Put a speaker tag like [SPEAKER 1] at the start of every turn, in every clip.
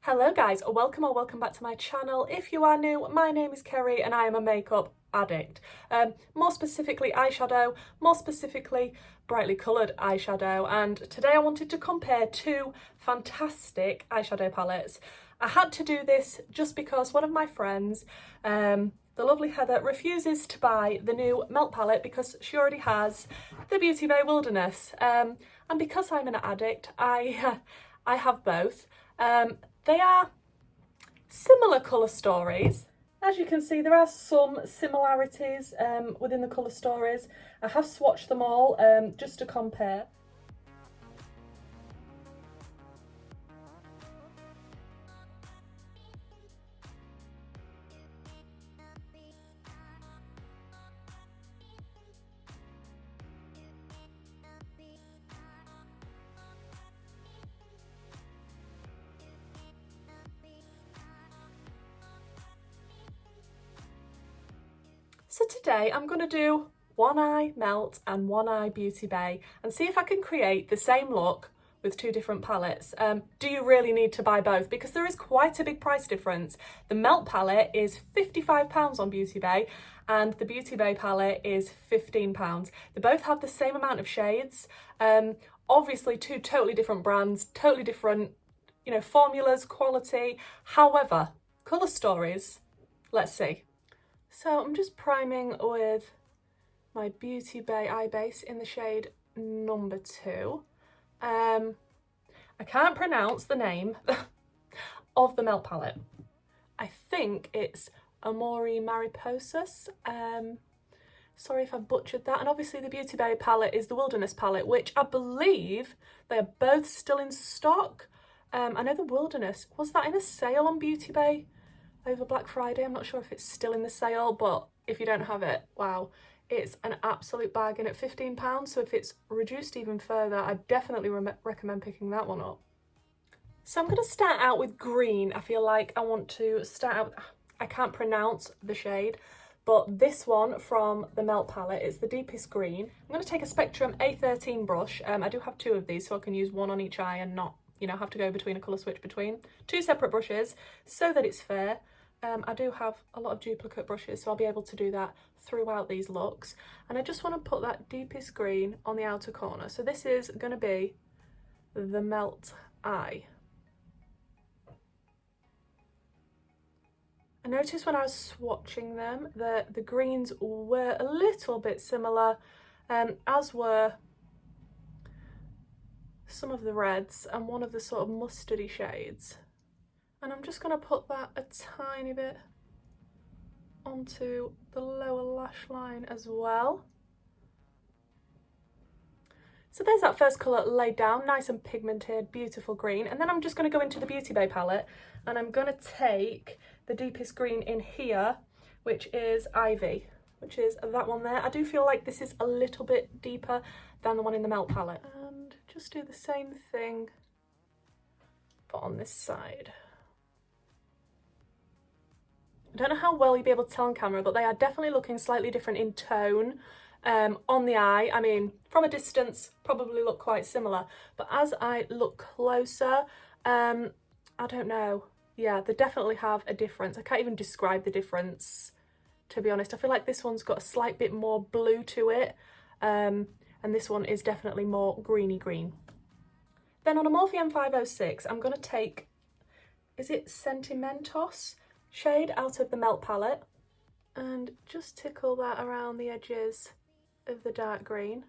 [SPEAKER 1] Hello guys, welcome or welcome back to my channel. If you are new, my name is Kerry and I am a makeup addict. More specifically eyeshadow, more specifically brightly coloured eyeshadow, and today I wanted to compare two fantastic eyeshadow palettes. I had to do this just because one of my friends, the lovely Heather, refuses to buy the new Melt palette because she already has the Beauty Bay Wilderness. And because I'm an addict, I have both. They are similar colour stories. As you can see, there are some similarities within the colour stories. I have swatched them all just to compare. So today I'm going to do One Eye Melt and One Eye Beauty Bay and see if I can create the same look with two different palettes. Do you really need to buy both? Because there is quite a big price difference. The Melt palette is £55 on Beauty Bay and the Beauty Bay palette is £15. They both have the same amount of shades. Obviously two totally different brands, totally different, formulas, quality. However, colour stories, let's see. So I'm just priming with my Beauty Bay eye base in the shade number 2. I can't pronounce the name of the Melt palette. I think it's Amor Mariposas. Sorry if I butchered that. And obviously the Beauty Bay palette is the Wilderness palette, which I believe they are both still in stock. I know the Wilderness, was that in a sale on Beauty Bay over Black Friday? I'm not sure if it's still in the sale, but if you don't have it, wow, it's an absolute bargain at £15. So if it's reduced even further, I definitely recommend picking that one up. So I'm going to start out with green. I feel like I want to start out, I can't pronounce the shade, but this one from the Melt palette is the deepest green. I'm going to take a Spectrum A13 brush. I do have two of these, so I can use one on each eye and not, have to go between a colour switch between. Two separate brushes so that it's fair. I do have a lot of duplicate brushes, so I'll be able to do that throughout these looks. And I just want to put that deepest green on the outer corner. So this is going to be the Melt eye. I noticed when I was swatching them that the greens were a little bit similar, as were some of the reds and one of the sort of mustardy shades. And I'm just going to put that a tiny bit onto the lower lash line as well. So there's that first colour laid down, nice and pigmented, beautiful green. And then I'm just going to go into the Beauty Bay palette and I'm going to take the deepest green in here, which is Ivy, which is that one there. I do feel like this is a little bit deeper than the one in the Melt palette. And just do the same thing, but on this side. I don't know how well you'll be able to tell on camera, but they are definitely looking slightly different in tone on the eye. I mean, from a distance, probably look quite similar, but as I look closer, I don't know. Yeah, they definitely have a difference. I can't even describe the difference, to be honest. I feel like this one's got a slight bit more blue to it, and this one is definitely more greeny green. Then on a Morphe M506, I'm going to take, is it Sentimentos shade out of the Melt palette and just tickle that around the edges of the dark green.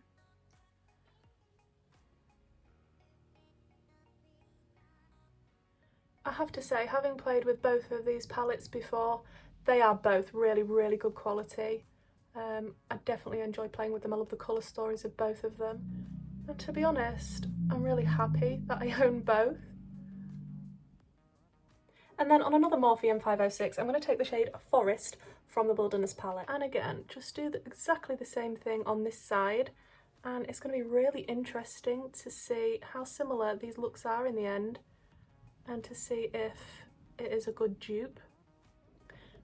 [SPEAKER 1] I have to say, having played with both of these palettes before, they are both really, really good quality. I definitely enjoy playing with them. I love the colour stories of both of them. And to be honest, I'm really happy that I own both. And then on another Morphe M506, I'm going to take the shade Forest from the Wilderness palette. And again, just do exactly the same thing on this side. And it's going to be really interesting to see how similar these looks are in the end. And to see if it is a good dupe.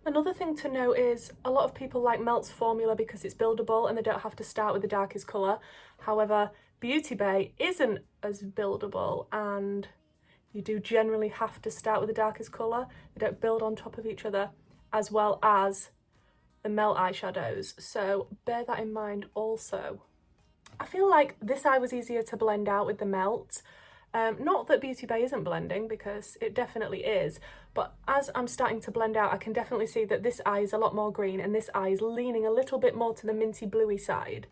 [SPEAKER 1] Another thing to note is a lot of people like Melt's formula because it's buildable and they don't have to start with the darkest colour. However, Beauty Bay isn't as buildable and You do generally have to start with the darkest colour. They don't build on top of each other, as well as the melt eyeshadows. So bear that in mind also. I feel like this eye was easier to blend out with the melt. Not that Beauty Bay isn't blending, because it definitely is, but as I'm starting to blend out, I can definitely see that this eye is a lot more green and this eye is leaning a little bit more to the minty bluey side.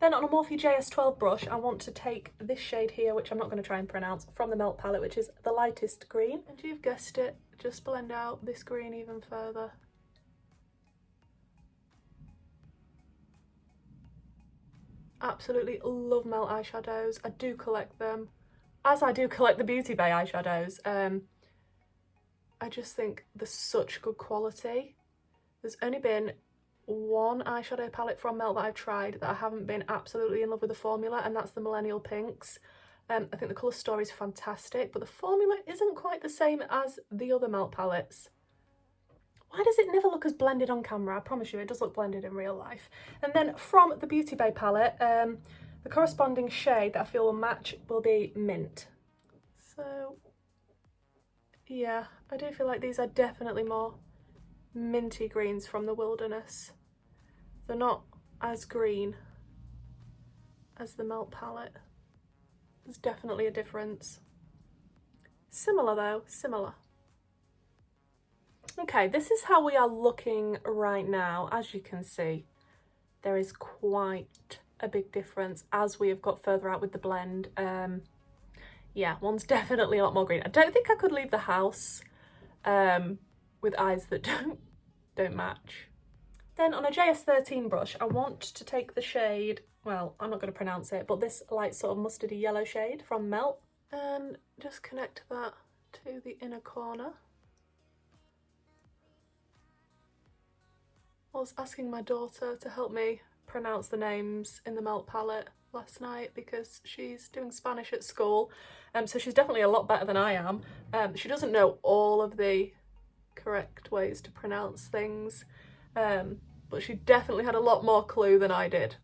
[SPEAKER 1] Then on a Morphe JS12 brush, I want to take this shade here, which I'm not going to try and pronounce, from the melt palette, which is the lightest green. And you've guessed it, just blend out this green even further. Absolutely love melt eyeshadows. I do collect them, as I do collect the Beauty Bay eyeshadows. I just think they're such good quality. There's only been one eyeshadow palette from Melt that I've tried that I haven't been absolutely in love with the formula, and that's the Millennial Pinks. I think the colour story is fantastic, but the formula isn't quite the same as the other Melt palettes. Why does it never look as blended on camera? I promise you, it does look blended in real life. And then from the Beauty Bay palette, the corresponding shade that I feel will match will be Mint. So, yeah, I do feel like these are definitely more minty greens from the Wilderness. They're not as green as the Melt palette. There's definitely a difference. Similar though, similar. Okay, this is how we are looking right now. As you can see, there is quite a big difference as we have got further out with the blend. Yeah, one's definitely a lot more green. I don't think I could leave the house with eyes that don't match. Then on a JS13 brush, I want to take the shade, well, I'm not going to pronounce it, but this light sort of mustardy yellow shade from Melt, and just connect that to the inner corner. I was asking my daughter to help me pronounce the names in the Melt palette last night because she's doing Spanish at school, so she's definitely a lot better than I am. She doesn't know all of the correct ways to pronounce things, but she definitely had a lot more clue than I did.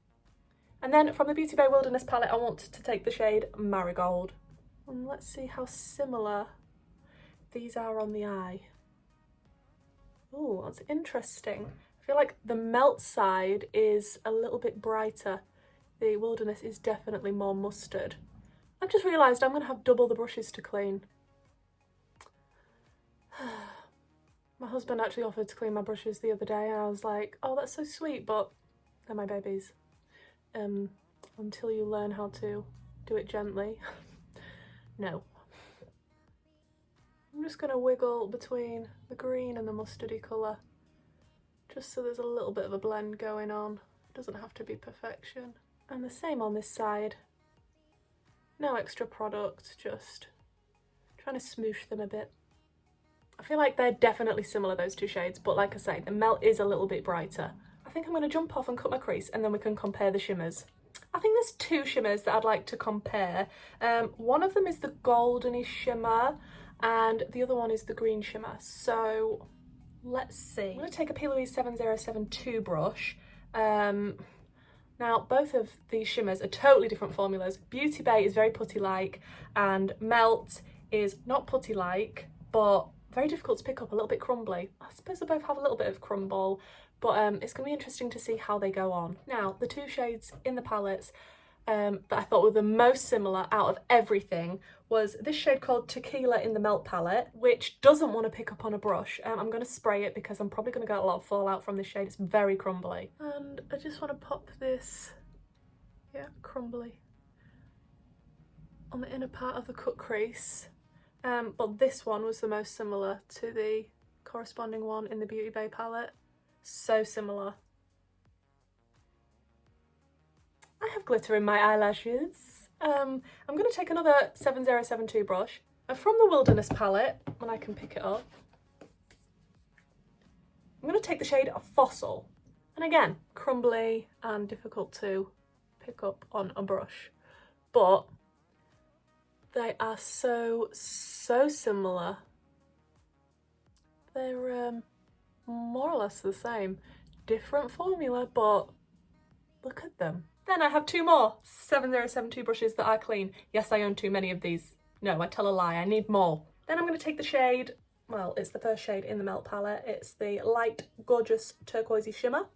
[SPEAKER 1] And then from the Beauty Bay Wilderness palette, I want to take the shade Marigold. And let's see how similar these are on the eye. Oh, that's interesting. I feel like the Melt side is a little bit brighter. The Wilderness is definitely more mustard. I've just realised I'm going to have double the brushes to clean. My husband actually offered to clean my brushes the other day, and I was like, oh, that's so sweet, but they're my babies. Until you learn how to do it gently. No. I'm just going to wiggle between the green and the mustardy colour, just so there's a little bit of a blend going on. It doesn't have to be perfection. And the same on this side. No extra product, just trying to smoosh them a bit. I feel like they're definitely similar, those two shades, but like I say, the Melt is a little bit brighter. I think I'm going to jump off and cut my crease, and then we can compare the shimmers. I think there's two shimmers that I'd like to compare. One of them is the goldeny shimmer, and the other one is the green shimmer. So let's see. I'm going to take a P. Louise 7072 brush. Now, both of these shimmers are totally different formulas. Beauty Bay is very putty-like, and Melt is not putty-like, but very difficult to pick up, a little bit crumbly. I suppose they both have a little bit of crumble, but it's going to be interesting to see how they go on. Now, the two shades in the palettes that I thought were the most similar out of everything was this shade called Tequila in the Melt palette, which doesn't want to pick up on a brush. I'm going to spray it because I'm probably going to get a lot of fallout from this shade. It's very crumbly. And I just want to pop this, yeah, crumbly, on the inner part of the cut crease. But this one was the most similar to the corresponding one in the Beauty Bay palette. So similar. I have glitter in my eyelashes. I'm going to take another 7072 brush, and from the Wilderness palette, when I can pick it up, I'm going to take the shade Fossil. And again, crumbly and difficult to pick up on a brush, but they are so similar. They're more or less the same. Different formula, but look at them. Then I have two more 7072 brushes that are clean. Yes, I own too many of these No, I tell a lie, I need more. Then I'm going to take the shade, well, it's the first shade in the Melt palette. It's the light, gorgeous turquoisey shimmer.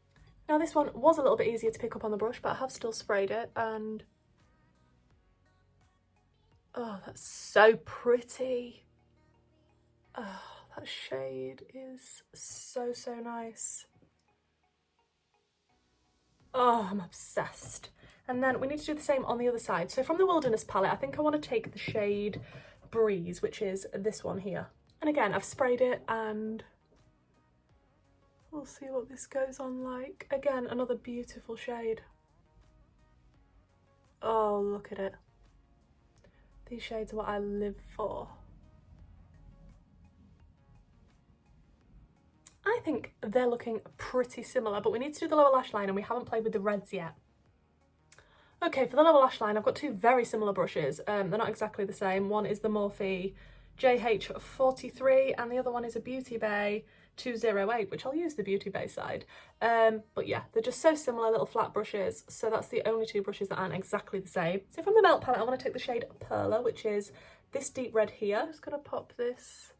[SPEAKER 1] Now this one was a little bit easier to pick up on the brush, but I have still sprayed it, and oh, that's so pretty. Oh, that shade is so, so nice. Oh, I'm obsessed. And then we need to do the same on the other side. So from the Wilderness palette, I think I want to take the shade Breeze, which is this one here. And again, I've sprayed it and we'll see what this goes on like. Again, another beautiful shade. Oh, look at it. These shades are what I live for. I think they're looking pretty similar, but we need to do the lower lash line and we haven't played with the reds yet. Okay, for the lower lash line, I've got two very similar brushes. They're not exactly the same. One is the Morphe JH43 and the other one is a Beauty Bay 208, which I'll use the Beauty Bay side. But yeah, they're just so similar, little flat brushes. So that's the only two brushes that aren't exactly the same. So from the Melt palette, I want to take the shade Perla, which is this deep red here. I'm just going to pop this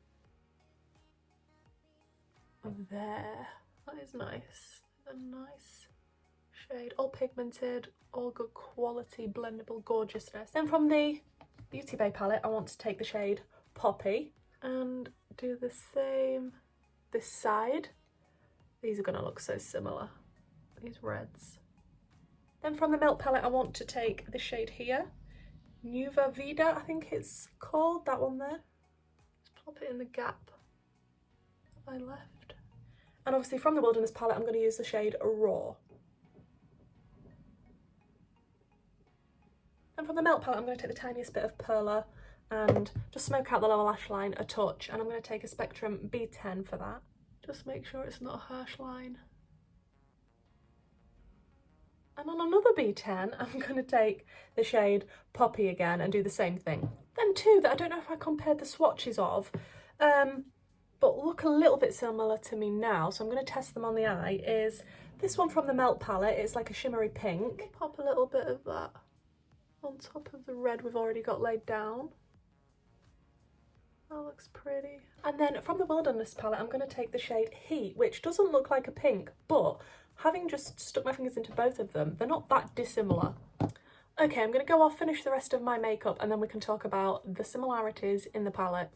[SPEAKER 1] there. That is nice. A nice shade, all pigmented, all good quality, blendable gorgeousness. Then from the Beauty Bay palette, I want to take the shade Poppy and do the same this side. These are going to look so similar, these reds. Then from the Melt palette, I want to take the shade here, Nuva Vida, I think it's called, that one there. Just plop it in the gap I left. And obviously from the Wilderness palette, I'm going to use the shade Raw. And from the Melt palette, I'm going to take the tiniest bit of Perla and just smoke out the lower lash line a touch. And I'm going to take a Spectrum B10 for that. Just make sure it's not a harsh line. And on another B10, I'm going to take the shade Poppy again and do the same thing. Then two that I don't know if I compared the swatches of, but look a little bit similar to me now, so I'm going to test them on the eye, is this one from the Melt palette. It's like a shimmery pink. Pop a little bit of that on top of the red we've already got laid down. That looks pretty. And then from the Wilderness palette, I'm going to take the shade Heat, which doesn't look like a pink, but having just stuck my fingers into both of them, they're not that dissimilar. Okay, I'm going to go off, finish the rest of my makeup, and then we can talk about the similarities in the palette.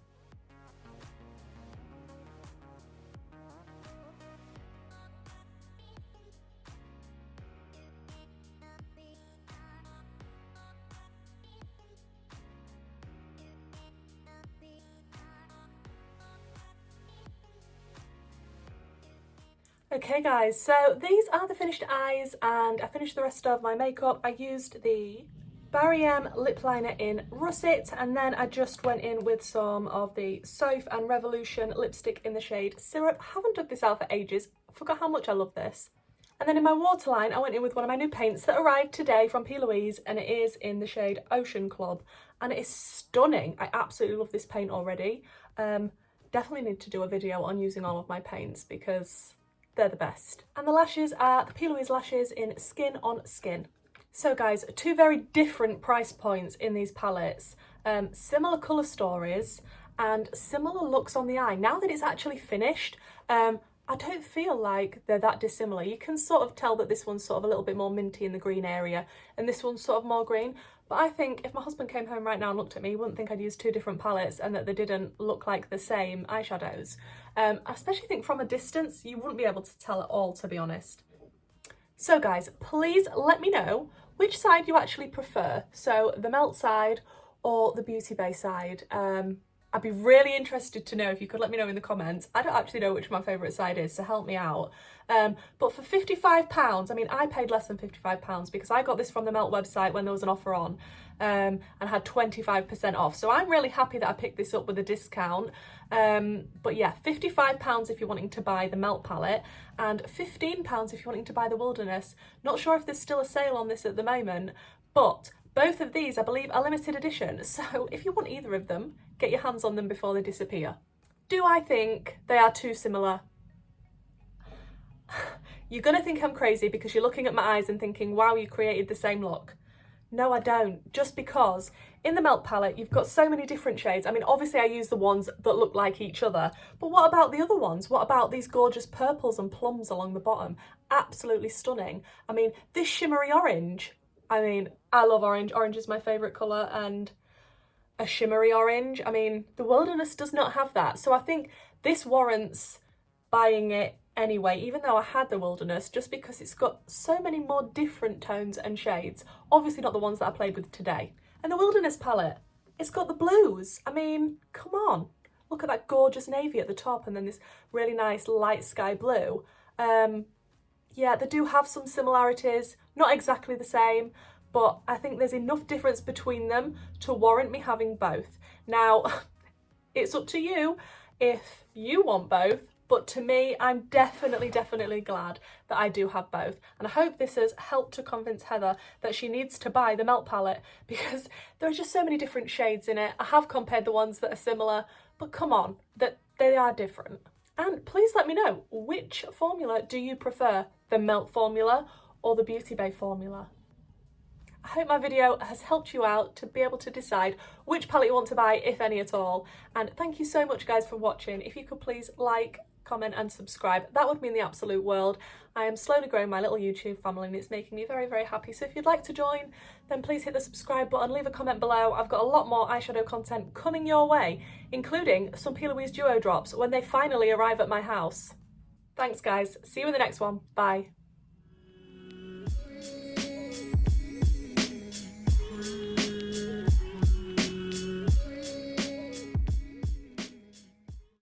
[SPEAKER 1] Okay guys, so these are the finished eyes and I finished the rest of my makeup. I used the Barry M lip liner in Russet and then I just went in with some of the Soph and Revolution lipstick in the shade Syrup. I haven't dug this out for ages, I forgot how much I love this. And then in my waterline, I went in with one of my new paints that arrived today from P. Louise and it is in the shade Ocean Club and it is stunning. I absolutely love this paint already. Definitely need to do a video on using all of my paints because they're the best. And the lashes are the P. Louise lashes in Skin on Skin. So guys, two very different price points in these palettes, similar colour stories and similar looks on the eye. Now that it's actually finished, I don't feel like they're that dissimilar. You can sort of tell that this one's sort of a little bit more minty in the green area and this one's sort of more green. But I think if my husband came home right now and looked at me, he wouldn't think I'd used two different palettes and that they didn't look like the same eyeshadows. I especially think from a distance, you wouldn't be able to tell at all, to be honest. So guys, please let me know which side you actually prefer. So the Melt side or the Beauty Bay side. I'd be really interested to know if you could let me know in the comments. I don't actually know which my favourite side is, so help me out. But for £55, I mean, I paid less than £55 because I got this from the Melt website when there was an offer on and had 25% off. So I'm really happy that I picked this up with a discount. But yeah, £55 if you're wanting to buy the Melt palette and £15 if you're wanting to buy the Wilderness. Not sure if there's still a sale on this at the moment, but both of these, I believe, are limited edition. So if you want either of them, get your hands on them before they disappear. Do I think they are too similar? You're gonna think I'm crazy because you're looking at my eyes and thinking, wow, you created the same look. No, I don't. Just because in the Melt palette, you've got so many different shades. I mean, obviously I use the ones that look like each other, but what about the other ones? What about these gorgeous purples and plums along the bottom? Absolutely stunning. I mean, this shimmery orange, I mean, I love orange. Orange is my favourite colour, and a shimmery orange, I mean, the Wilderness does not have that. So I think this warrants buying it anyway, even though I had the Wilderness, just because it's got so many more different tones and shades. Obviously not the ones that I played with today. And the Wilderness palette, it's got the blues. I mean, come on. Look at that gorgeous navy at the top and then this really nice light sky blue. Yeah, they do have some similarities, not exactly the same, but I think there's enough difference between them to warrant me having both. Now, it's up to you if you want both, but to me, I'm definitely glad that I do have both. And I hope this has helped to convince Heather that she needs to buy the Melt palette, because there are just so many different shades in it. I have compared the ones that are similar, but come on, that they are different. And please let me know, which formula do you prefer? The Melt formula or the Beauty Bay formula? I hope my video has helped you out to be able to decide which palette you want to buy, if any at all. And thank you so much guys for watching. If you could please like, comment and subscribe, that would mean the absolute world. I am slowly growing my little YouTube family and it's making me very happy. So if you'd like to join, then please hit the subscribe button, leave a comment below. I've got a lot more eyeshadow content coming your way, including some P. Louise duo drops when they finally arrive at my house. Thanks guys, see you in the next one, bye.